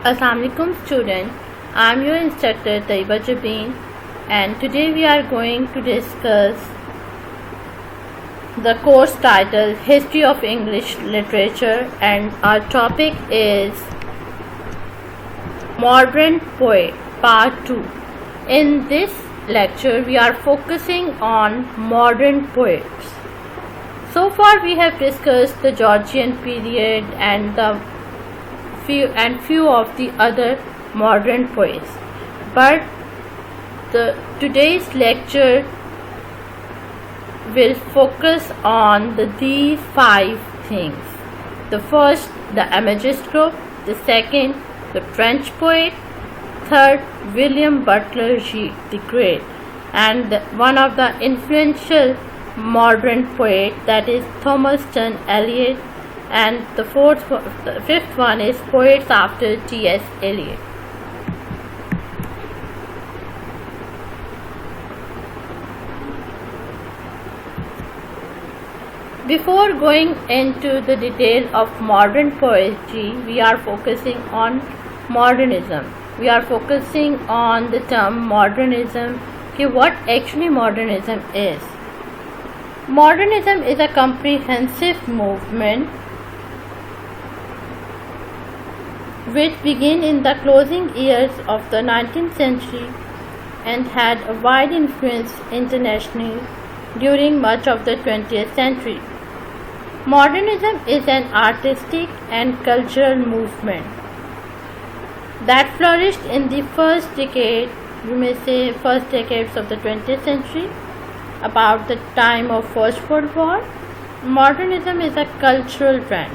Assalamualaikum student, I am your instructor Taiba Jabin and today we are going to discuss the course titled History of English Literature and our topic is Modern Poet Part 2. In this lecture we are focusing on modern poets. So far we have discussed the Georgian period and few of the other modern poets, but today's lecture will focus on these 5 things. The first, the Images group; the second, the French poet; third, William Butler Yeats the Great, and one of the influential modern poet, that is Thomas Dunn Eliot, and the fifth one is poets after T.S. Eliot. Before going into the detail of modern poetry, we are focusing on modernism. We are focusing on the term modernism. What actually modernism is? Modernism is a comprehensive movement which began in the closing years of the 19th century and had a wide influence internationally during much of the 20th century. Modernism is an artistic and cultural movement that flourished in the first decades of the 20th century, about the time of First World War. Modernism is a cultural trend.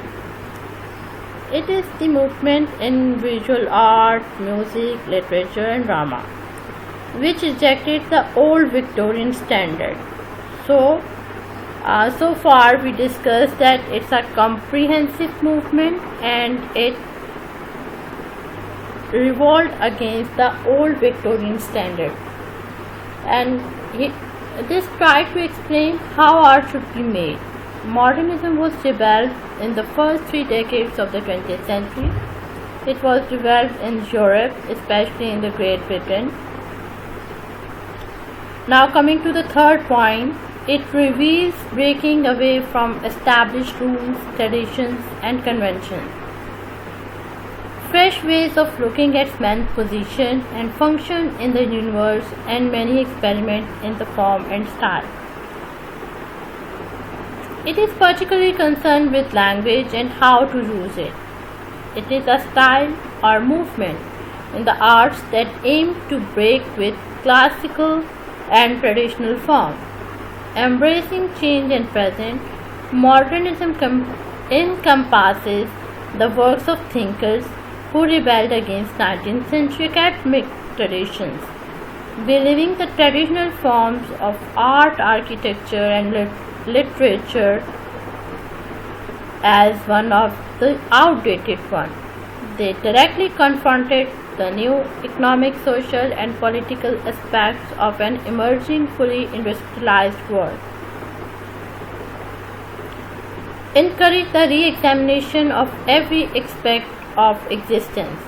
It is the movement in visual art, music, literature and drama which rejected the old Victorian standard. So far we discussed that it's a comprehensive movement and it revolted against the old Victorian standard, and this tried to explain how art should be made. Modernism was developed in the first 3 decades of the 20th century. It was developed in Europe, especially in the Great Britain. Now coming to the third point, it reveals breaking away from established rules, traditions and conventions. Fresh ways of looking at man's position and function in the universe, and many experiments in the form and style. It is particularly concerned with language and how to use it. It is a style or movement in the arts that aim to break with classical and traditional forms. Embracing change and present, modernism encompasses the works of thinkers who rebelled against 19th century academic traditions, believing the traditional forms of art, architecture and literature as one of the outdated ones. They directly confronted the new economic, social and political aspects of an emerging, fully industrialized world. Encourage the re-examination of every aspect of existence.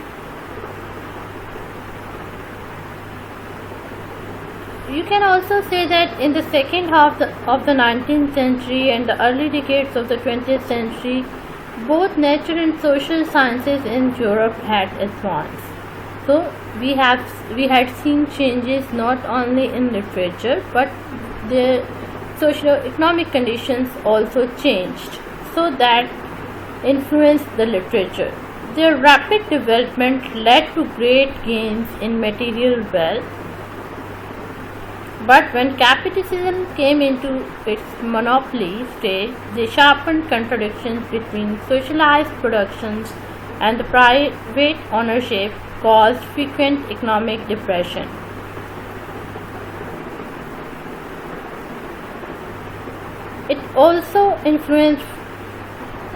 You can also say that in the second half of the 19th century and the early decades of the 20th century, both nature and social sciences in Europe had advanced. So we had seen changes not only in literature, but the socio-economic conditions also changed, so that influenced the literature. Their rapid development led to great gains in material wealth, but when capitalism came into its monopoly stage, they sharpened contradictions between socialized productions and the private ownership, caused frequent economic depression. It also influenced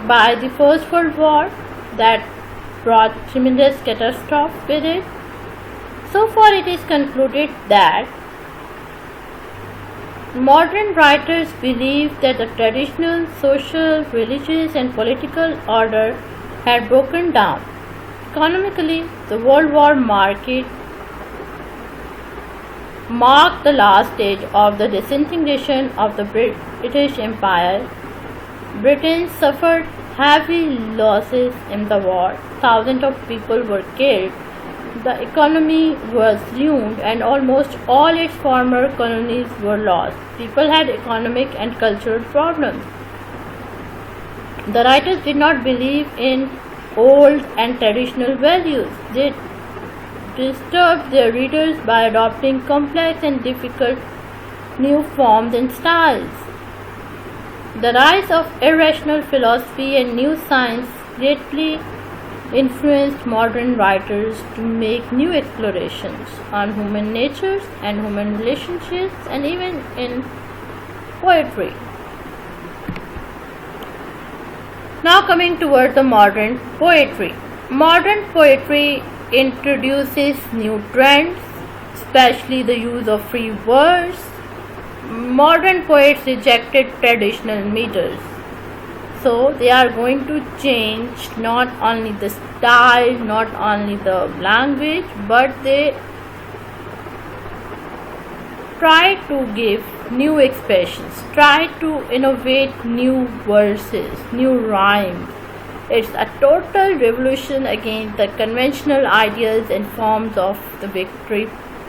by the First World War that brought tremendous catastrophe with it. So far it is concluded that modern writers believe that the traditional social, religious and political order had broken down. Economically, the World War marked the last stage of the disintegration of the British Empire. Britain suffered heavy losses in the war. Thousands of people were killed. The economy was ruined and almost all its former colonies were lost. People had economic and cultural problems. The writers did not believe in old and traditional values. They disturbed their readers by adopting complex and difficult new forms and styles. The rise of irrational philosophy and new science greatly influenced modern writers to make new explorations on human natures and human relationships, and even in poetry. Now coming toward the modern poetry. Modern poetry introduces new trends, especially the use of free verse. Modern poets rejected traditional meters, so they are going to change not only the style, not only the language, but they try to give new expressions, try to innovate new verses, new rhymes. It's a total revolution against the conventional ideas and forms of the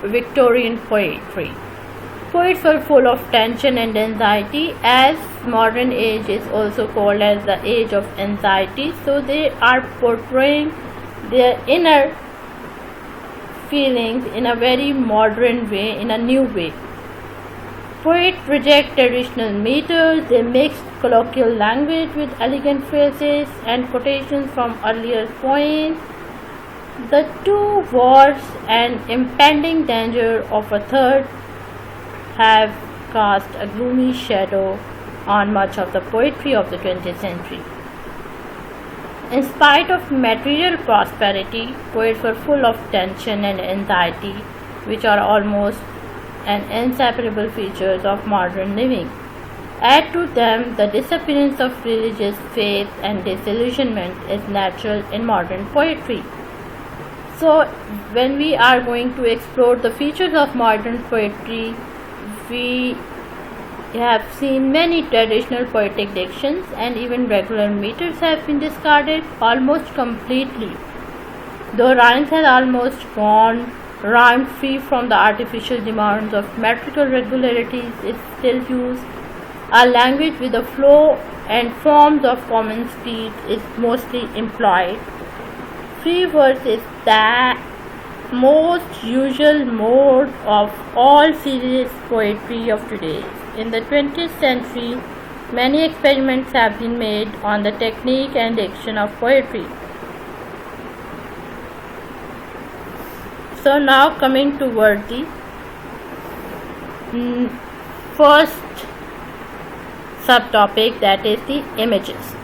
Victorian poetry. Poets were full of tension and anxiety, as modern age is also called as the age of anxiety, so they are portraying their inner feelings in a very modern way, in a new way. Poets reject traditional meters, they mix colloquial language with elegant phrases and quotations from earlier poems. The two wars and impending danger of a third have cast a gloomy shadow on much of the poetry of the 20th century. In spite of material prosperity, poets were full of tension and anxiety, which are almost an inseparable features of modern living. Add to them the disappearance of religious faith and disillusionment is natural in modern poetry. So, when we are going to explore the features of modern poetry, we have seen many traditional poetic dictions and even regular meters have been discarded almost completely. Though rhymes have almost gone, rhyme free from the artificial demands of metrical regularities is still used. A language with a flow and forms of common speech is mostly employed. Free verse is the most usual mode of all serious poetry of today. In the 20th century, many experiments have been made on the technique and diction of poetry. So now coming toward the first subtopic, that is the images.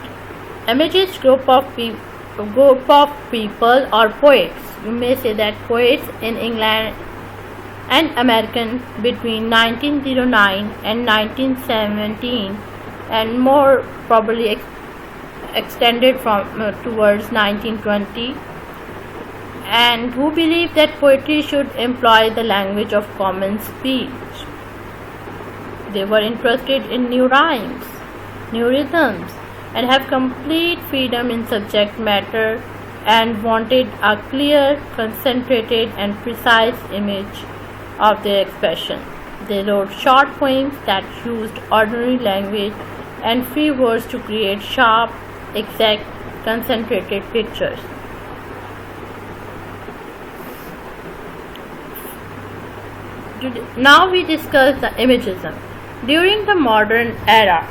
Images group of people or poets. You may say that poets in England and American between 1909 and 1917 and more probably extended from towards 1920, and who believe that poetry should employ the language of common speech. They were interested in new rhymes, new rhythms, and have complete freedom in subject matter and wanted a clear, concentrated and precise image of their expression. They wrote short poems that used ordinary language and free words to create sharp, exact, concentrated pictures. Now we discuss the imagism. During the modern era,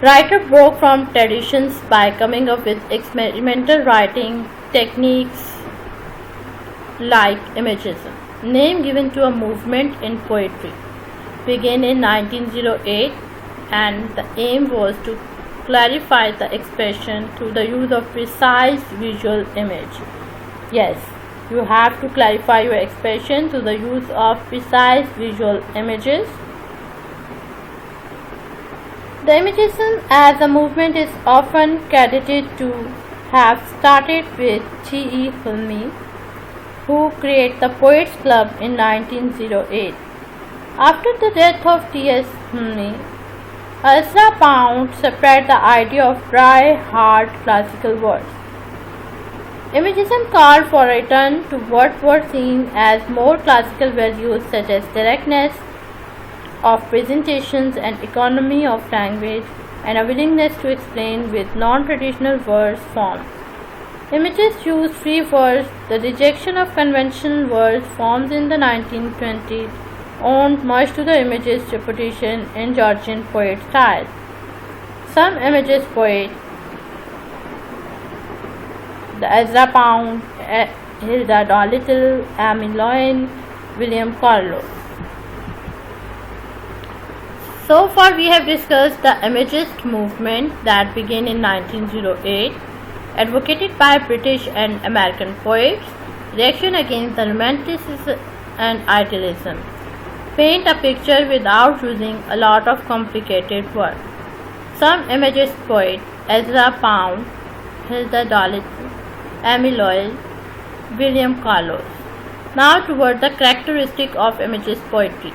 writers broke from traditions by coming up with experimental writing techniques like imagism, name given to a movement in poetry. Began in 1908, and the aim was to clarify the expression through the use of precise visual image. Yes, you have to clarify your expression through the use of precise visual images. The imagism as a movement is often credited to have started with G.E. Hilmi, who created the Poets Club in 1908. After the death of T.S. Hilmi, Ezra Pound spread the idea of dry, hard classical verse. Imagism called for a return to what were seen as more classical values such as directness of presentations and economy of language, and a willingness to explain with non-traditional verse forms. Images used free verse. The rejection of conventional verse forms in the 1920s owed much to the Imagist reputation in Georgian poet style. Some Imagist poets, the Ezra Pound, Hilda Dolittle, Amy Loin, William Carlos. So far we have discussed the Imagist movement that began in 1908, advocated by British and American poets, reaction against the Romanticism and Idealism. Paint a picture without using a lot of complicated words. Some Imagist poets, Ezra Pound, Hilda Dolittle, Amy Lowell, William Carlos. Now toward the characteristic of Imagist poetry.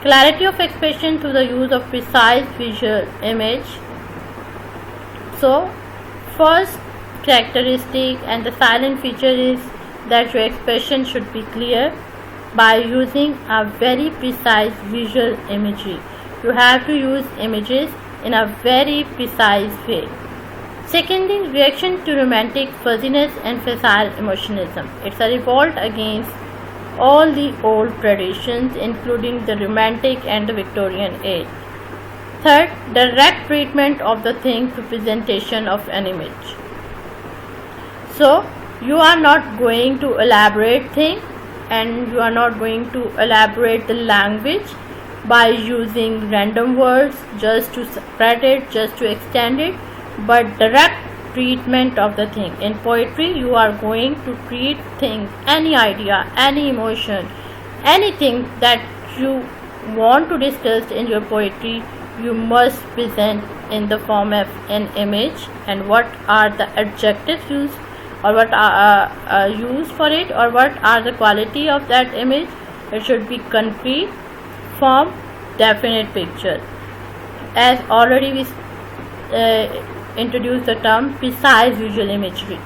Clarity of expression through the use of precise visual image. So, first characteristic and the silent feature is that your expression should be clear by using a very precise visual imagery. You have to use images in a very precise way. Secondly, reaction to romantic fuzziness and facile emotionalism. It's a revolt against all the old traditions, including the Romantic and the Victorian age. Third, direct treatment of the thing through presentation of an image. So, you are not going to elaborate things and you are not going to elaborate the language by using random words just to spread it, just to extend it, but direct treatment of the thing. In poetry, you are going to treat things, any idea, any emotion, anything that you want to discuss in your poetry, you must present in the form of an image. And what are the adjectives used, or what are used for it, or what are the quality of that image? It should be concrete, firm, definite picture. As already we introduced the term precise visual imagery.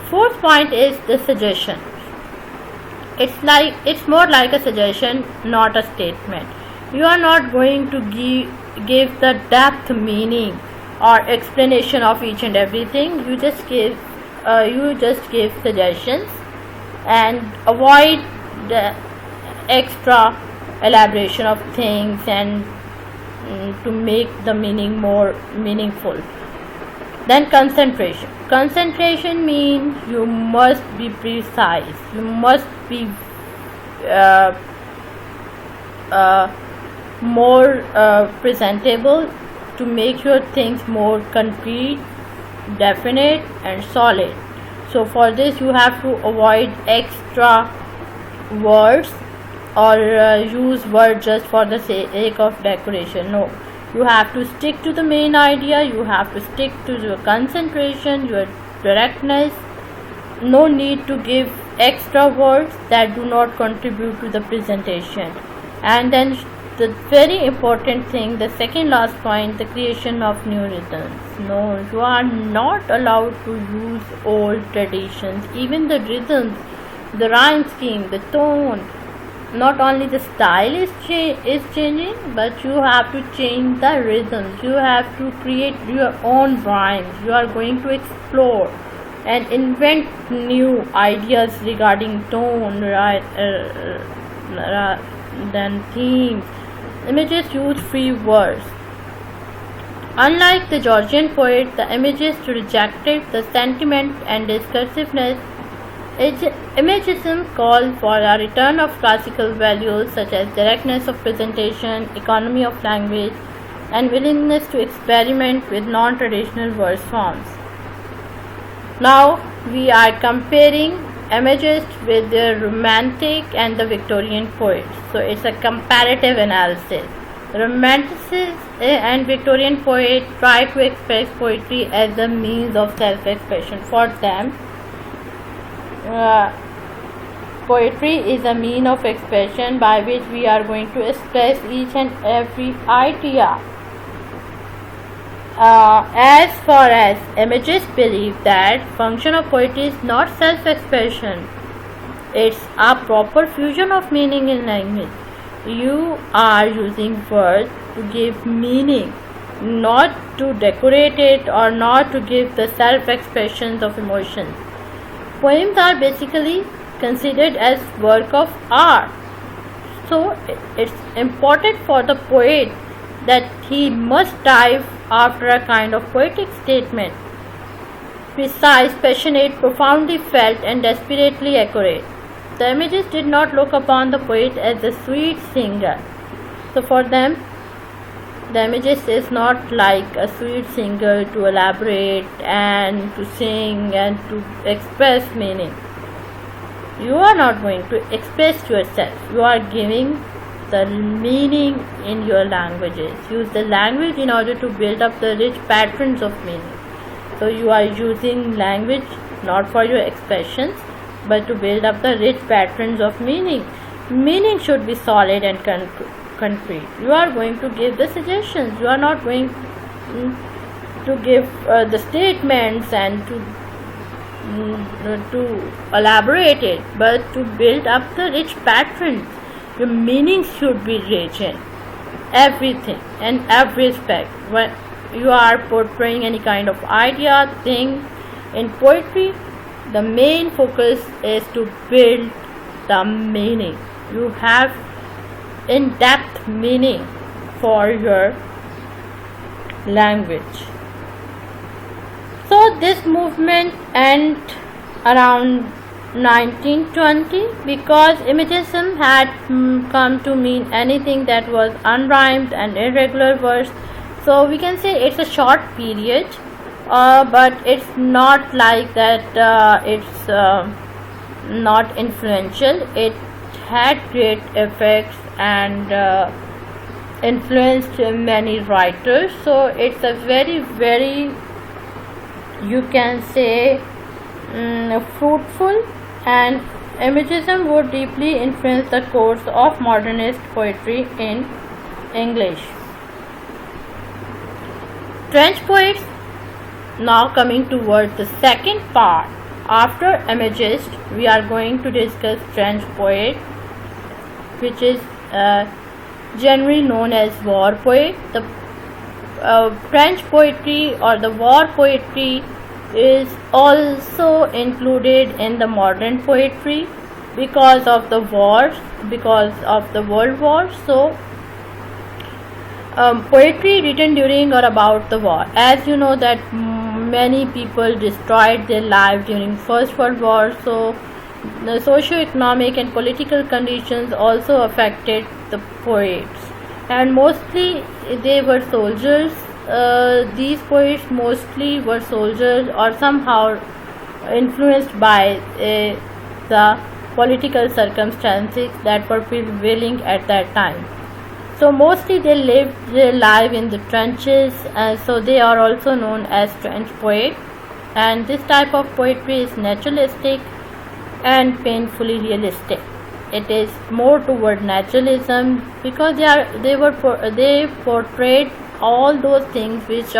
Fourth point is the suggestion. It's more like a suggestion, not a statement. You are not going to give the depth meaning or explanation of each and everything. You just give suggestions and avoid the extra elaboration of things and to make the meaning more meaningful. Then concentration. Concentration means you must be precise. You must be more presentable to make your things more concrete, definite and solid. So for this you have to avoid extra words or use words just for the sake of decoration. No, you have to stick to the main idea. You have to stick to your concentration, your directness. No need to give extra words that do not contribute to the presentation. And then the very important thing, the second last point, the creation of new rhythms. No, you are not allowed to use old traditions. Even the rhythms, the rhyme scheme, the tone, not only the style is changing, but you have to change the rhythms. You have to create your own rhymes. You are going to explore and invent new ideas regarding tone, then themes. Images use free words. Unlike the Georgian poet, the Imagists rejected the sentiment and discursiveness. Imagism called for a return of classical values such as directness of presentation, economy of language, and willingness to experiment with non-traditional verse forms. Now we are comparing Imagists with the Romantic and the Victorian poets. So it's a comparative analysis. Romanticists and Victorian poets try to express poetry as a means of self-expression. For them, poetry is a mean of expression by which we are going to express each and every idea. As far as imagists believe that function of poetry is not self-expression, it's a proper fusion of meaning in language. You are using words to give meaning, not to decorate it or not to give the self-expressions of emotions. Poems are basically considered as work of art. So it's important for the poet that he must dive after a kind of poetic statement, precise, passionate, profoundly felt, and desperately accurate. The images did not look upon the poet as a sweet singer. So for them, the images is not like a sweet singer to elaborate and to sing and to express meaning. You are not going to express yourself. You are giving the meaning in your languages. Use the language in order to build up the rich patterns of meaning. So you are using language not for your expressions, but to build up the rich patterns of meaning. Meaning should be solid and concrete. You are going to give the suggestions. You are not going to give the statements and to elaborate it, but to build up the rich patterns. Your meanings should be rich in everything and every aspect. When you are portraying any kind of idea, thing in poetry, the main focus is to build the meaning. You have in-depth meaning for your language. So this movement ended around 1920 because Imagism had come to mean anything that was unrhymed and irregular verse. So we can say it's a short period, but it's not like that. It's not influential. It had great effects and influenced many writers. So it's a very, you can say, fruitful, and Imagism would deeply influence the course of modernist poetry in English. French poets. Now coming towards the second part. After Imagist, we are going to discuss French poet, which is generally known as war poet. The French poetry or the war poetry is also included in the modern poetry because of the wars, because of the world war. So poetry written during or about the war. As you know that many people destroyed their lives during First World War, so the socio-economic and political conditions also affected the poets, and mostly they were soldiers. These poets mostly were soldiers or somehow influenced by the political circumstances that were prevailing at that time. So mostly they lived their life in the trenches, and so they are also known as trench poet. And this type of poetry is naturalistic and painfully realistic. It is more toward naturalism because they portrayed all those things which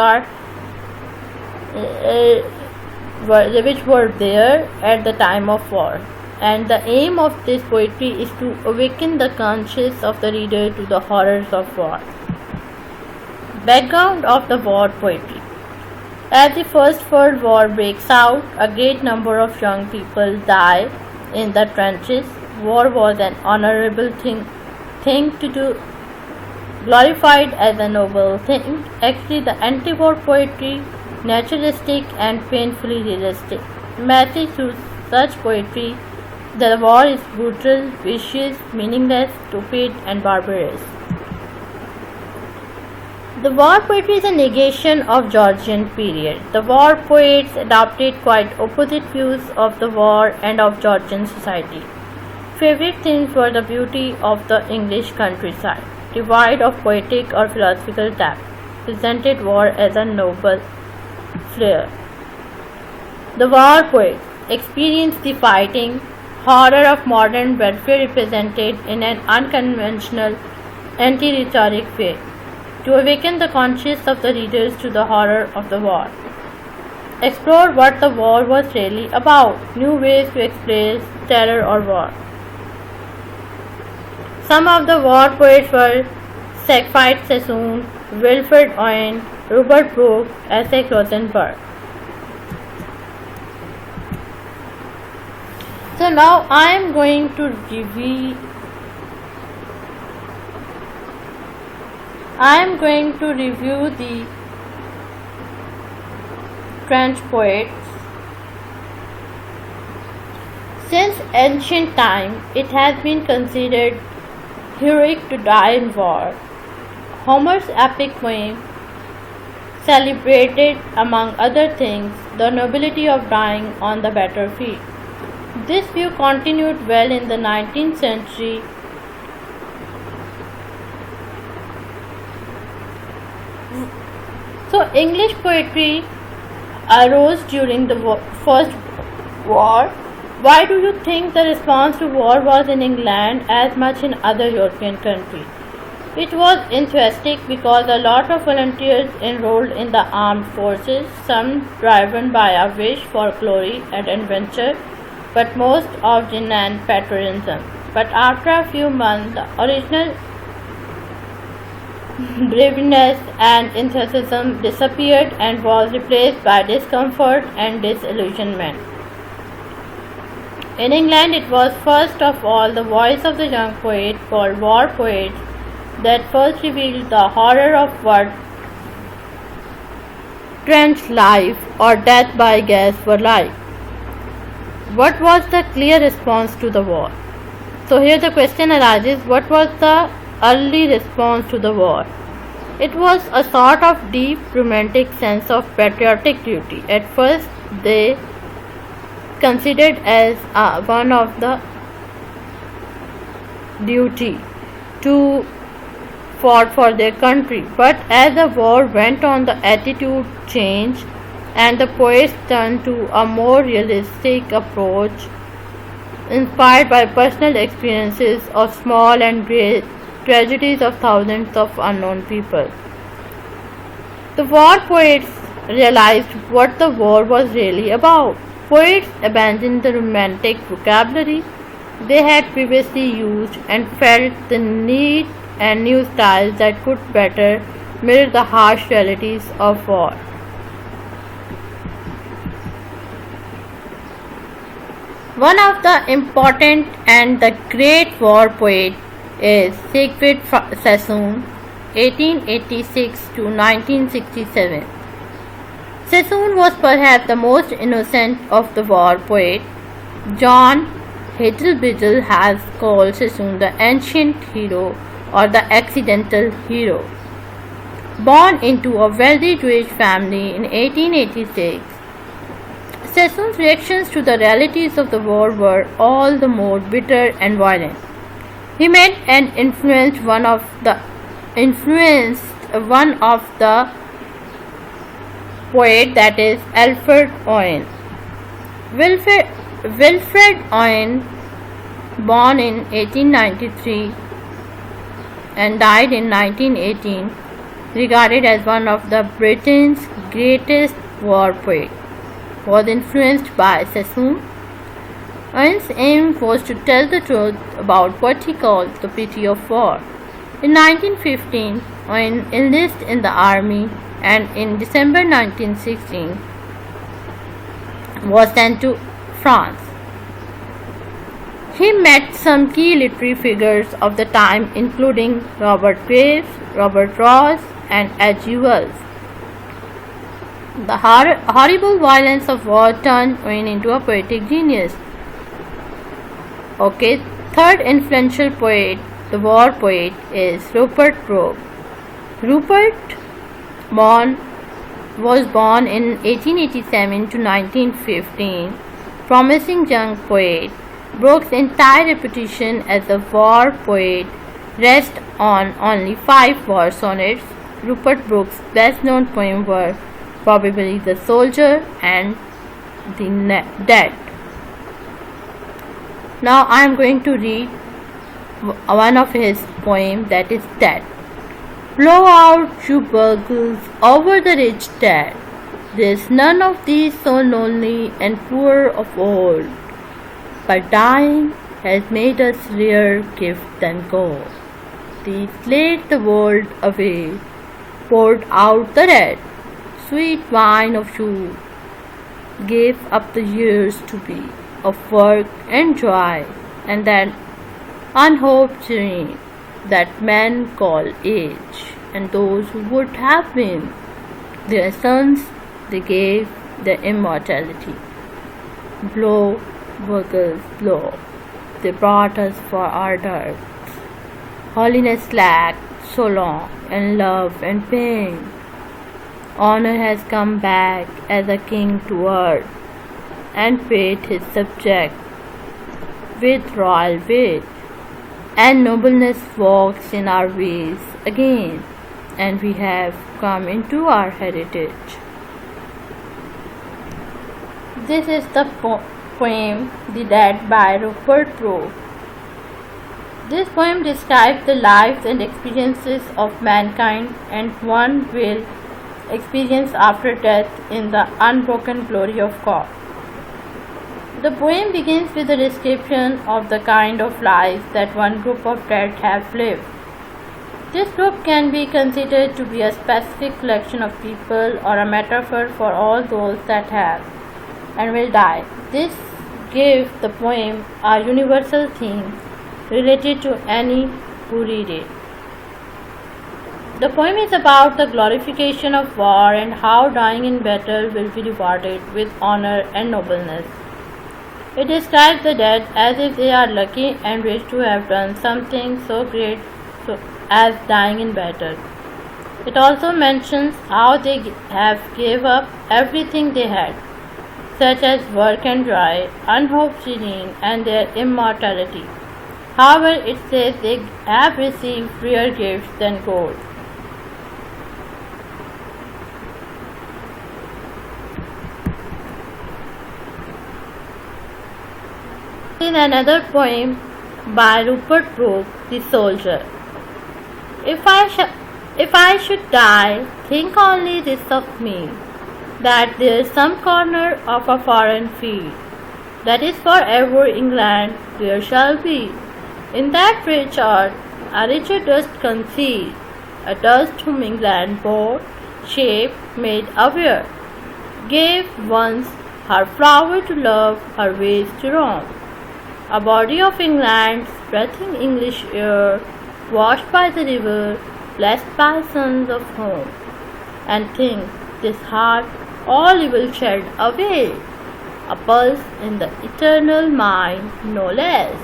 were there at the time of war. And the aim of this poetry is to awaken the conscience of the reader to the horrors of war. Background of the war poetry. As the First World War breaks out, a great number of young people die in the trenches. War was an honorable thing to do, glorified as a noble thing. Actually, the anti-war poetry, naturalistic and painfully realistic. Message through such poetry: the war is brutal, vicious, meaningless, stupid, and barbarous. The war poetry is a negation of Georgian period. The war poets adopted quite opposite views of the war and of Georgian society. Favorite themes were the beauty of the English countryside. devoid of poetic or philosophical tact, presented war as a noble flair. The war poet experienced the fighting horror of modern warfare represented in an unconventional, anti-rhetoric way, to awaken the conscience of the readers to the horror of the war. Explore what the war was really about, new ways to express terror or war. Some of the war poets were Siegfried Sassoon, Wilfred Owen, Robert Brooke, S.A. Rosenberg. So now I am going to review the French poets. Since ancient time, it has been considered heroic to die in war. Homer's epic poem celebrated, among other things, the nobility of dying on the battlefield. This view continued well in the 19th century. So, English poetry arose during the First War. Why do you think the response to war was in England as much in other European countries? It was enthusiastic because a lot of volunteers enrolled in the armed forces, some driven by a wish for glory and adventure, but most of genuine patriotism. But after a few months, the original braveness and enthusiasm disappeared and was replaced by discomfort and disillusionment. In England, it was first of all the voice of the young poet called war poets that first revealed the horror of what trench life or death by gas were like. What was the clear response to the war? So here the question arises, what was the early response to the war? It was a sort of deep romantic sense of patriotic duty. At first they considered as one of the duty to fought for their country, but as the war went on the attitude changed and the poets turned to a more realistic approach inspired by personal experiences of small and great tragedies of thousands of unknown people. The war poets realized what the war was really about. Poets abandoned the romantic vocabulary they had previously used and felt the need and new styles that could better mirror the harsh realities of war. One of the important and the great war poet is Siegfried Sassoon, 1886 to 1967. Sassoon was perhaps the most innocent of the war poets. John Hazelbridge has called Sassoon the ancient hero or the accidental hero. Born into a wealthy Jewish family in 1886, Sassoon's reactions to the realities of the war were all the more bitter and violent. He met and influenced one of the poet, that is Alfred Owen. Wilfred Owen, born in 1893 and died in 1918, regarded as one of the Britain's greatest war poets, was influenced by Sassoon. Owen's aim was to tell the truth about what he called the pity of war. In 1915, Owen enlisted in the army and in December 1916 was sent to France. He met some key literary figures of the time, including Robert Graves, Robert Ross, and H.G. Wells. The horrible violence of war turned Owen into a poetic genius. Third influential poet, the war poet, is Rupert Brooke. Rupert was born in 1887 to 1915, promising young poet. Brooke's entire reputation as a war poet rest on only 5 war sonnets. Rupert Brooke's best known poems were probably The Soldier and The Dead. Now I am going to read one of his poems, that is Dead. Blow out, you bugles, over the rich dead. There's none of these so lonely and poor of old, but dying has made us rare gift than gold. These laid the world away, poured out the red, sweet wine of youth, gave up the years to be of work and joy, and that unhoped dream that men call age, and those who would have been their sons they gave their immortality. Blow, buggles, blow, they brought us for our dearth. Holiness lacked so long, and love and pain. Honor has come back as a king to earth, and paid his subject with royal weight. And nobleness walks in our ways again, and we have come into our heritage. This is the poem The Dead by Rupert Brooke. This poem describes the lives and experiences of mankind and one will experience after death in the unbroken glory of God. The poem begins with a description of the kind of lives that one group of dead have lived. This group can be considered to be a specific collection of people or a metaphor for all those that have and will die. This gives the poem a universal theme related to any who read it. The poem is about the glorification of war and how dying in battle will be rewarded with honor and nobleness. It describes the dead as if they are lucky and wish to have done something so great as dying in battle. It also mentions how they have gave up everything they had, such as work and joy, unhoped serene, and their immortality. However, it says they have received rare gifts than gold. In another poem by Rupert Brooke, The Soldier. If I should die, think only this of me, that there is some corner of a foreign field, that is forever England there shall be. In that rich earth a richer dust concealed, a dust whom England bore, shaped, made aware, gave once her flower to love, her ways to roam. A body of England, breathing English air, washed by the river, blessed by sons of home. And think, this heart all evil shed away, a pulse in the eternal mind, no less.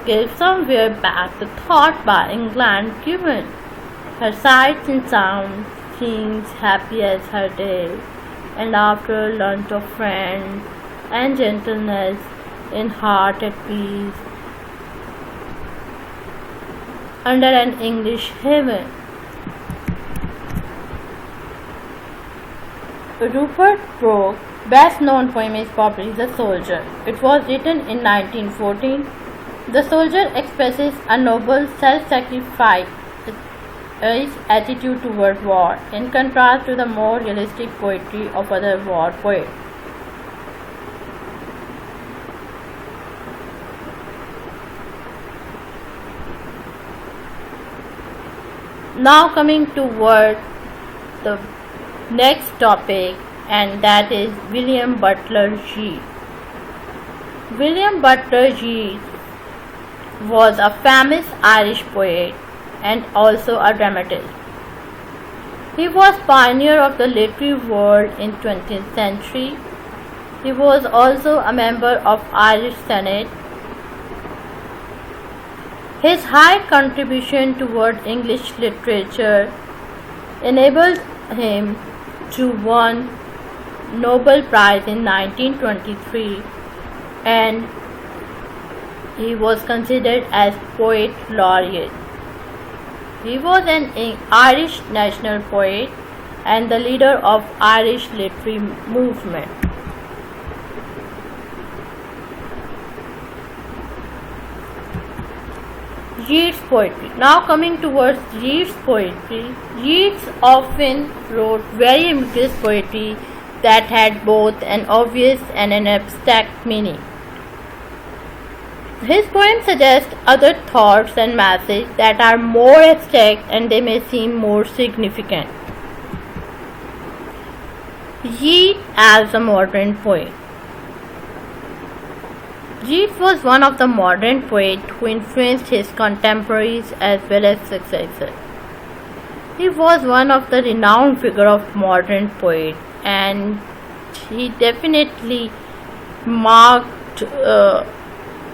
Give somewhere back the thought by England given, her sights and sounds, things happy as her day, and after learnt of friends and gentleness, in heart at peace, under an English heaven. Rupert Brooke's best known poem is probably The Soldier. It was written in 1914. The Soldier expresses a noble self-sacrifice attitude toward war, in contrast to the more realistic poetry of other war poets. Now coming toward the next topic, and that is William Butler Yeats. William Butler Yeats was a famous Irish poet and also a dramatist. He was pioneer of the literary world in 20th century. He was also a member of Irish Senate. His high contribution toward English literature enabled him to win Nobel Prize in 1923, and he was considered as poet laureate. He was an Irish national poet and the leader of Irish literary movement. Yeats poetry. Now coming towards Yeats poetry, Yeats often wrote very ambiguous poetry that had both an obvious and an abstract meaning. His poems suggest other thoughts and messages that are more abstract and they may seem more significant. Yeats as a modern poet. Yeats was one of the modern poets who influenced his contemporaries as well as successors. He was one of the renowned figure of modern poet and he definitely marked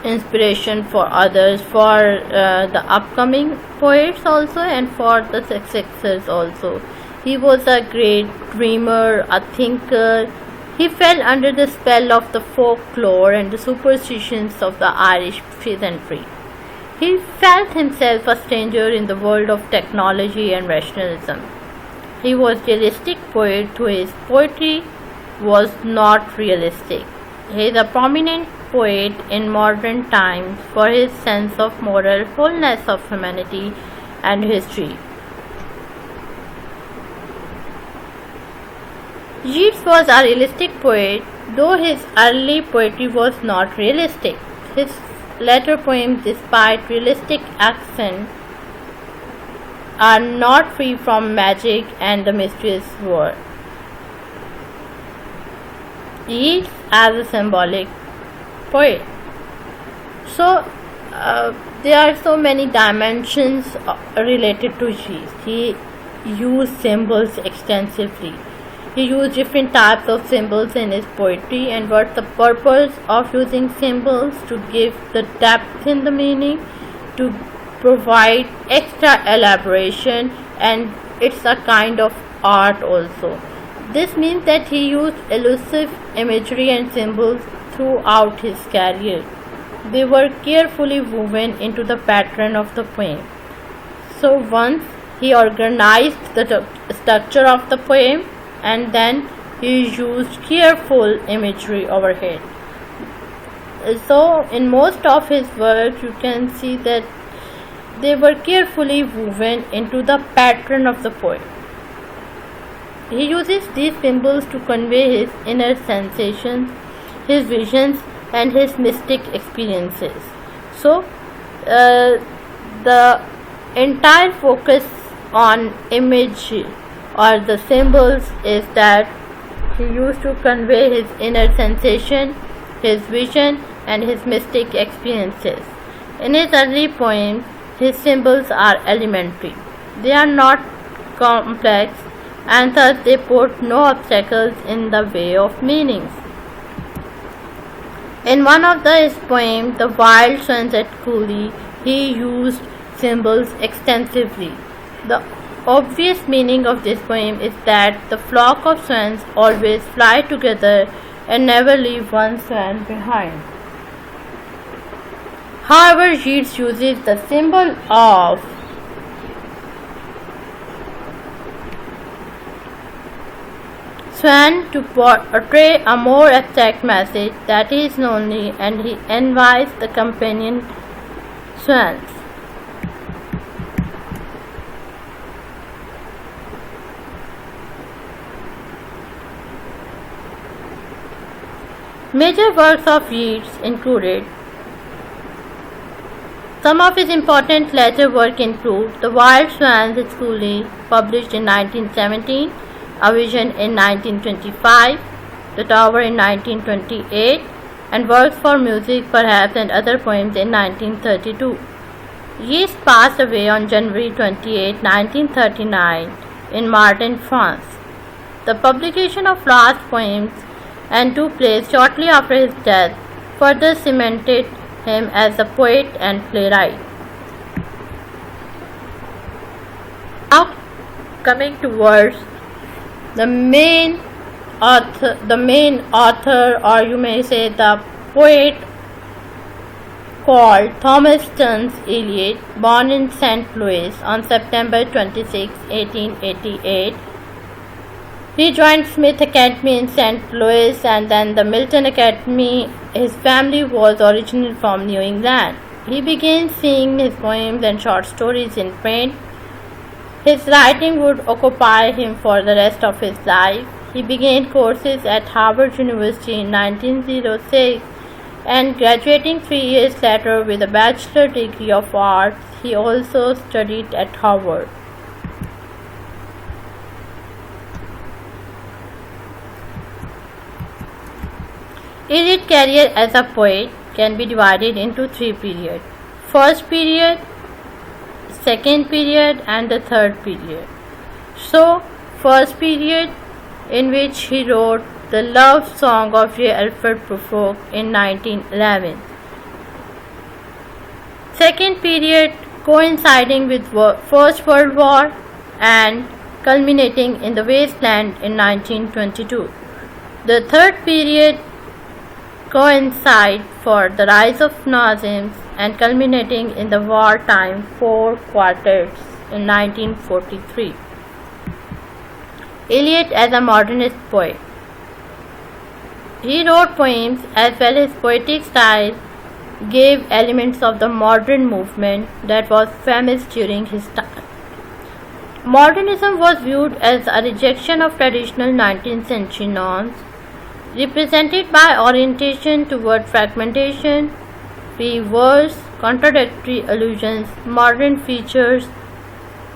inspiration for others, for the upcoming poets also and for the successors also. He was a great dreamer, a thinker. He fell under the spell of the folklore and the superstitions of the Irish peasantry. He felt himself a stranger in the world of technology and rationalism. He was a realistic poet whose poetry was not realistic. He is a prominent poet in modern times for his sense of moral wholeness of humanity and history. Yeats was a realistic poet, though his early poetry was not realistic. His later poems, despite realistic accent, are not free from magic and the mysterious world. Yeats as a symbolic poet. So, there are so many dimensions related to Yeats. He used symbols extensively. He used different types of symbols in his poetry, and what's the purpose of using symbols? To give the depth in the meaning, to provide extra elaboration, and it's a kind of art also. This means that he used elusive imagery and symbols throughout his career. They were carefully woven into the pattern of the poem. So once he organized the structure of the poem, and then he used careful imagery overhead. So in most of his work you can see that they were carefully woven into the pattern of the poem. He uses these symbols to convey his inner sensations, his visions and his mystic experiences. So the entire focus on image or the symbols is that he used to convey his inner sensation, his vision and his mystic experiences. In his early poems, his symbols are elementary. They are not complex and thus they put no obstacles in the way of meanings. In one of his poems, The Wild Swans at Cooley, he used symbols extensively. The obvious meaning of this poem is that the flock of swans always fly together and never leave one swan behind. However, Yeats uses the symbol of swan to portray a more abstract message that he is lonely and he envies the companion swans. Major works of Yeats included. Some of his important later work include The Wild Swans at Cooley, published in 1917, A Vision in 1925, The Tower in 1928, and Works for Music Perhaps and Other Poems in 1932. Yeats passed away on January 28, 1939 in Martin, France. The publication of last poems and two plays shortly after his death further cemented him as a poet and playwright. Now coming towards the main author, or you may say the poet called Thomas Stearns Eliot, born in St. Louis on September 26, 1888. He joined Smith Academy in St. Louis and then the Milton Academy. His family was originally from New England. He began seeing his poems and short stories in print. His writing would occupy him for the rest of his life. He began courses at Harvard University in 1906 and graduating 3 years later with a bachelor degree of arts. He also studied at Harvard. Eliot's career as a poet can be divided into 3 periods: first period, second period, and the third period. So, first period, in which he wrote the love song of J. Alfred Prufrock in 1911. Second period, coinciding with First World War and culminating in The Wasteland in 1922. The third period coincide for the rise of Nazism and culminating in the wartime 4 quarters in 1943. Eliot as a modernist poet. He wrote poems as well as poetic style gave elements of the modern movement that was famous during his time. Modernism was viewed as a rejection of traditional 19th century norms, represented by orientation toward fragmentation, free verse, contradictory allusions. Modern features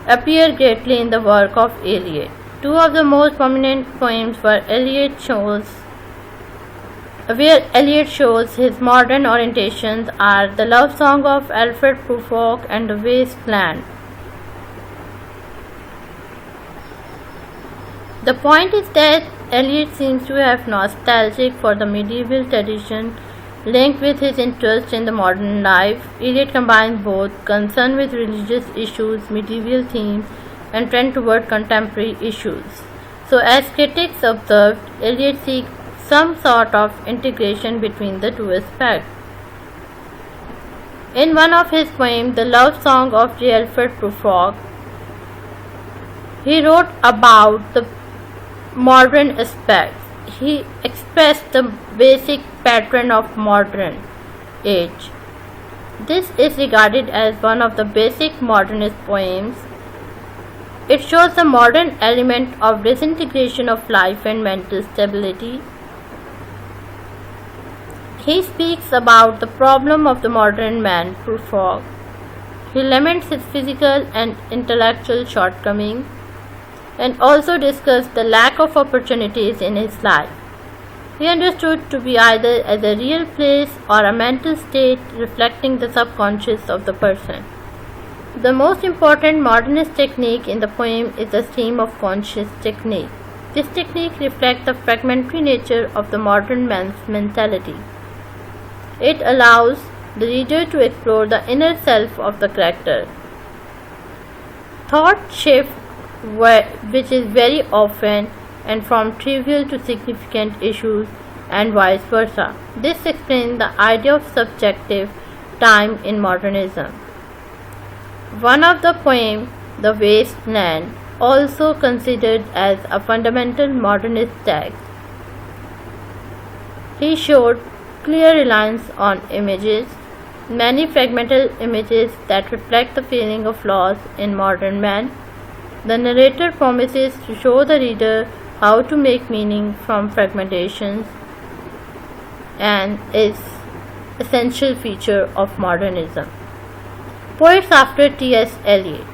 appear greatly in the work of Eliot. 2 of the most prominent poems where Eliot shows his modern orientations are The Love Song of Alfred Prufrock and The Wasteland. The point is that Eliot seems to have nostalgic for the medieval tradition linked with his interest in the modern life. Eliot combines both concern with religious issues, medieval themes, and trend toward contemporary issues. So, as critics observed, Eliot seeks some sort of integration between the 2 aspects. In one of his poems, The Love Song of J. Alfred Prufrock, he wrote about the modern aspects. He expressed the basic pattern of modern age. This is regarded as one of the basic modernist poems. It shows the modern element of disintegration of life and mental stability. He speaks about the problem of the modern man, Prufrock. He laments his physical and intellectual shortcomings and also discussed the lack of opportunities in his life. He understood to be either as a real place or a mental state reflecting the subconscious of the person. The most important modernist technique in the poem is the stream of conscious technique. This technique reflects the fragmentary nature of the modern man's mentality. It allows the reader to explore the inner self of the character. Thought shift, which is very often and from trivial to significant issues and vice versa. This explains the idea of subjective time in modernism. One of the poems, The Wasteland, also considered as a fundamental modernist text. He showed clear reliance on images, many fragmental images that reflect the feeling of loss in modern man. The narrator promises to show the reader how to make meaning from fragmentations and is essential feature of modernism. Poets after T.S. Eliot.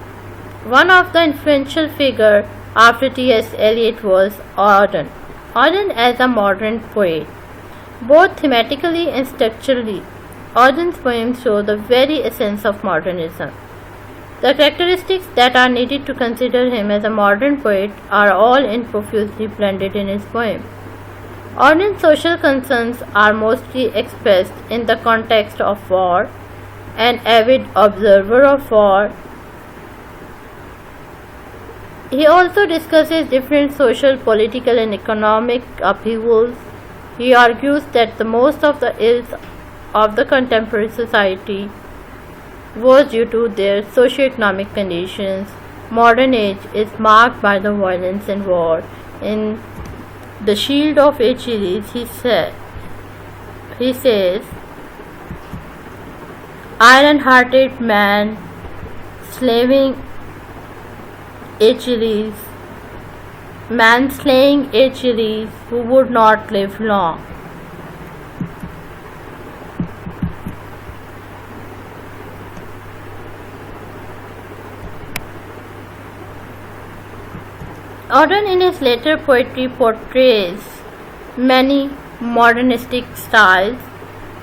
One of the influential figures after T.S. Eliot was Auden. Auden as a modern poet, both thematically and structurally. Auden's poems show the very essence of modernism. The characteristics that are needed to consider him as a modern poet are all in profusely blended in his poem. Auden's social concerns are mostly expressed in the context of war. An avid observer of war, he also discusses different social, political, and economic upheavals. He argues that the most of the ills of the contemporary society was due to their socio-economic conditions. Modern age is marked by the violence and war. In The Shield of Achilles, he says, iron-hearted man slaying Achilles, who would not live long. Auden in his later poetry portrays many modernistic styles.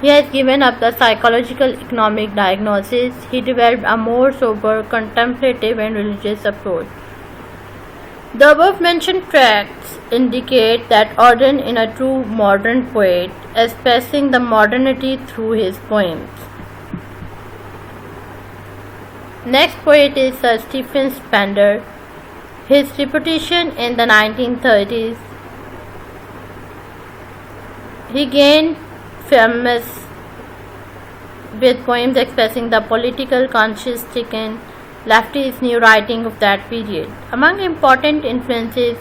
He has given up the psychological economic diagnosis. He developed a more sober, contemplative and religious approach. The above-mentioned tracts indicate that Auden is a true modern poet, expressing the modernity through his poems. Next poet is Sir Stephen Spender. His reputation in the 1930s, he gained famous with poems expressing the political conscience-stricken leftist new writing of that period. Among important influences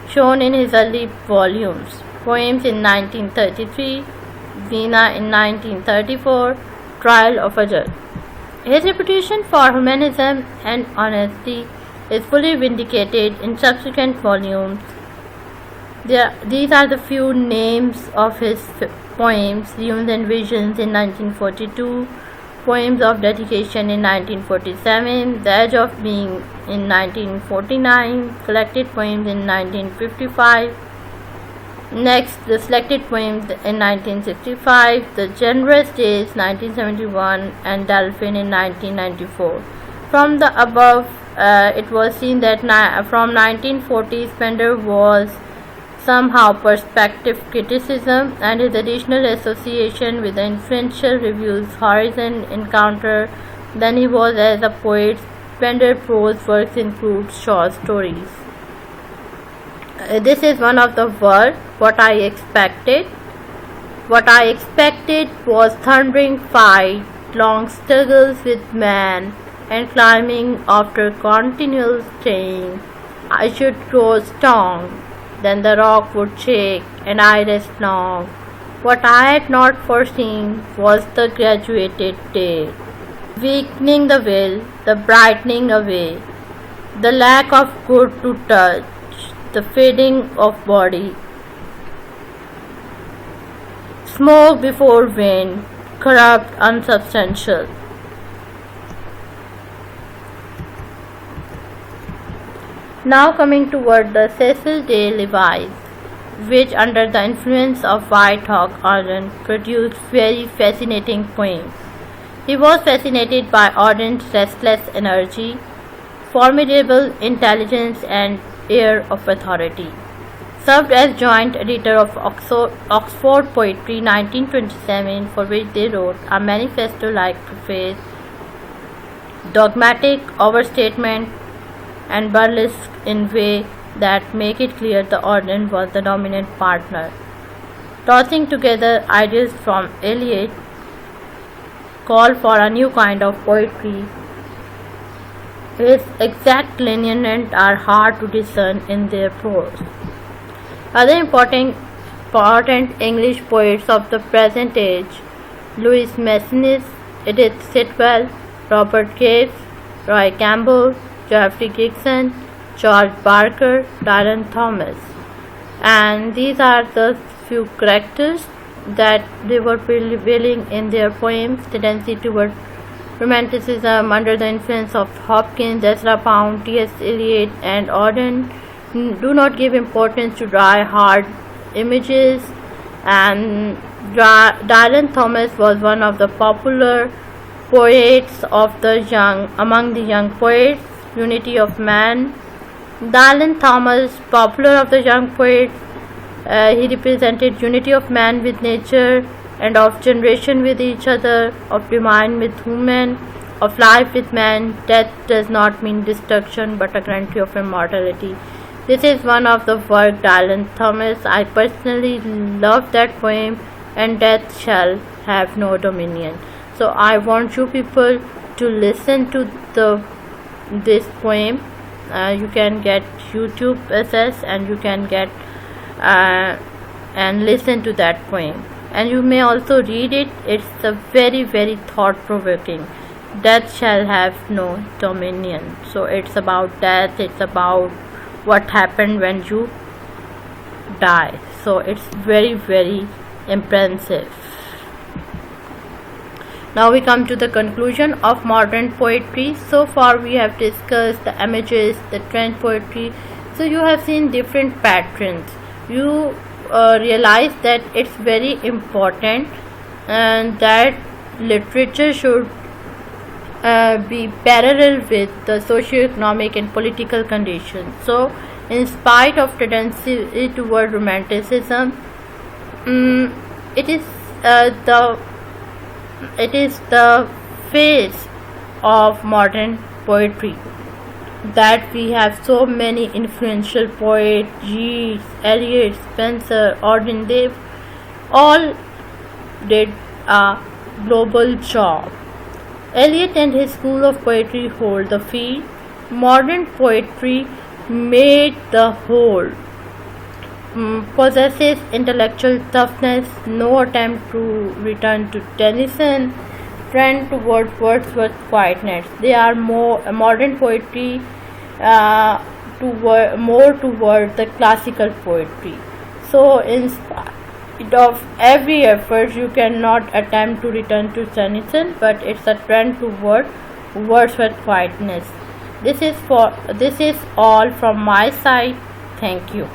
shown in his early volumes: Poems in 1933, Veena in 1934, Trial of a Judge. His reputation for humanism and honesty is fully vindicated in subsequent volumes. These are the few names of his poems: Dunes and Visions in 1942, Poems of Dedication in 1947, The Edge of Being in 1949, Collected Poems in 1955. Next, the Selected Poems in 1965, The Generous Days 1971, and Delphin in 1994. From the above, it was seen that from 1940 Spender was somehow perspective criticism, and his additional association with the influential reviews Horizon Encounter than he was as a poet. Spender prose works include short stories. This is one of the words, What I Expected. What I expected was thundering fight, long struggles with man, and climbing after continual strain. I should grow strong, then the rock would shake, and I rest long. What I had not foreseen was the graduated day, weakening the will, the brightening away, the lack of good to touch, the fading of body. Smoke before wind, corrupt, unsubstantial. Now coming toward the Cecil de Levis, which under the influence of White Hawk Auden produced very fascinating poems. He was fascinated by Auden's restless energy, formidable intelligence and air of authority. Served as joint editor of Oxford Poetry 1927, for which they wrote a manifesto-like preface, dogmatic overstatement and burlesque in way that make it clear the Auden was the dominant partner. Tossing together ideas from Eliot, call for a new kind of poetry. His exact lineament are hard to discern in their prose. Other important English poets of the present age: Louis Massenet, Edith Sitwell, Robert Graves, Roy Campbell, Geoffrey Gibson, George Barker, Dylan Thomas. And these are the few characters that they were prevailing in their poems: tendency toward romanticism under the influence of Hopkins, Ezra Pound, T.S. Eliot, and Auden. Do not give importance to dry, hard images. And Dylan Thomas was one of the popular poets of the young, among the young poets. Unity of Man. Dylan Thomas, popular of the young poets, he represented unity of man with nature, and of generation with each other, of divine with human, of life with man. Death does not mean destruction, but a guarantee of immortality. This is one of the work Dylan Thomas. I personally love that poem, and death shall have no dominion. So I want you people to listen to this poem. You can get YouTube access, and you can get and listen to that poem, and you may also read it. It's a very thought provoking. Death shall have no dominion. So it's about death, it's about what happened when you die. So it's very impressive. Now we come to the conclusion of modern poetry. So far we have discussed the images, the trend poetry. So you have seen different patterns. You realize that it's very important and that literature should be parallel with the socio-economic and political conditions. So in spite of tendency toward romanticism, it is the face of modern poetry that we have so many influential poets, Yeats, Eliot, Spencer, Auden. They all did a global job. Eliot and his school of poetry hold the field. Modern poetry made the whole. Possesses intellectual toughness, no attempt to return to Tennyson, trend towards Wordsworth's quietness. They are more modern poetry, more toward the classical poetry. So in spite of every effort, you cannot attempt to return to Tennyson, but it's a trend toward Wordsworth's quietness. This is all from my side. Thank you.